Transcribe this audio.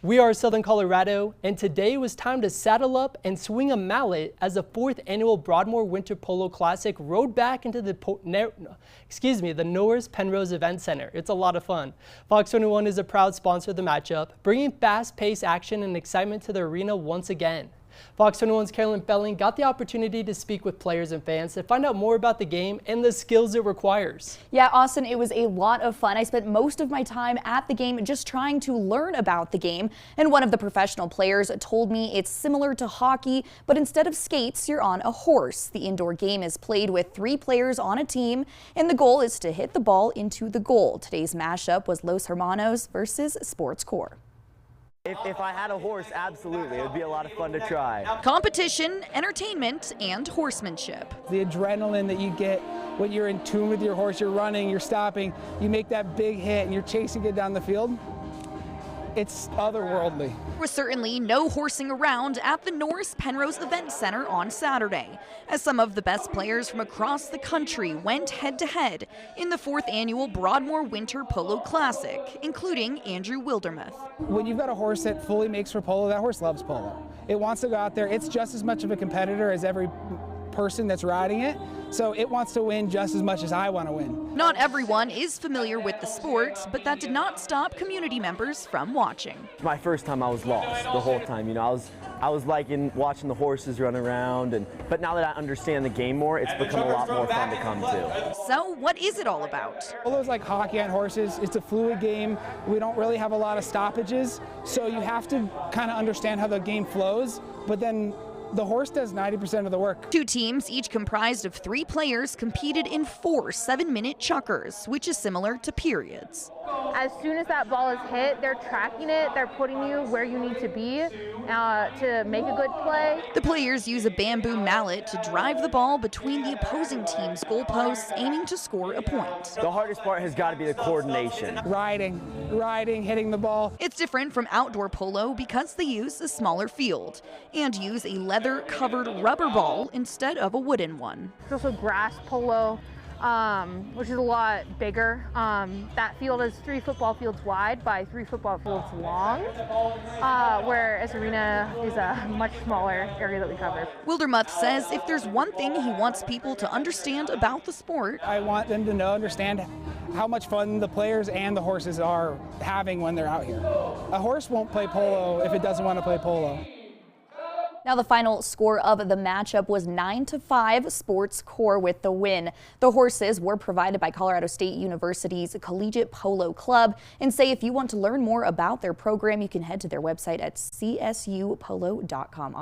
We are Southern Colorado, and today it was time to saddle up and swing a mallet as the 4th annual Broadmoor Winter Polo Classic rode back into the Norris Penrose Event Center. It's a lot of fun. Fox 21 is a proud sponsor of the matchup, bringing fast-paced action and excitement to the arena once again. Fox 21's Carolyn Belling got the opportunity to speak with players and fans to find out more about the game and the skills it requires. Yeah, Austin, it was a lot of fun. I spent most of my time at the game just trying to learn about the game. And one of the professional players told me it's similar to hockey, but instead of skates, you're on a horse. The indoor game is played with 3 players on a team, and the goal is to hit the ball into the goal. Today's mashup was Los Hermanos versus Sports Core. If I had a horse, absolutely. It would be a lot of fun to try. Competition, entertainment, and horsemanship. The adrenaline that you get when you're in tune with your horse, you're running, you're stopping, you make that big hit and you're chasing it down the field. It's otherworldly. There was certainly no horsing around at the Norris Penrose Event Center on Saturday, as some of the best players from across the country went head-to-head in the 4th annual Broadmoor Winter Polo Classic, including Andrew Wildermuth. When you've got a horse that fully makes for polo, that horse loves polo. It wants to go out there. It's just as much of a competitor as every person that's riding it, so it wants to win just as much as I want to win. Not everyone is familiar with the sport, but that did not stop community members from watching. My first time I was lost the whole time. You know, I was liking watching the horses run around, but now that I understand the game more, it's become a lot more fun to come to. So what is it all about? Polo's like hockey on horses. It's a fluid game. We don't really have a lot of stoppages, so you have to kind of understand how the game flows, but then the horse does 90% of the work. 2 teams, each comprised of 3 players, competed in 4 7-minute chukkers, which is similar to periods. As soon as that ball is hit, they're tracking it, they're putting you where you need to be to make a good play. The players use a bamboo mallet to drive the ball between the opposing team's goalposts, aiming to score a point. The hardest part has got to be the coordination. Riding, hitting the ball. It's different from outdoor polo because they use a smaller field and use a leather-covered rubber ball instead of a wooden one. There's also grass polo, which is a lot bigger. That field is 3 football fields wide by 3 football fields long, whereas arena is a much smaller area that we cover. Wildermuth says if there's one thing he wants people to understand about the sport, I want them to understand how much fun the players and the horses are having when they're out here. A horse won't play polo if it doesn't want to play polo. Now the final score of the matchup was 9-5, Sports Core with the win. The horses were provided by Colorado State University's Collegiate Polo Club, and say if you want to learn more about their program, you can head to their website at csupolo.com.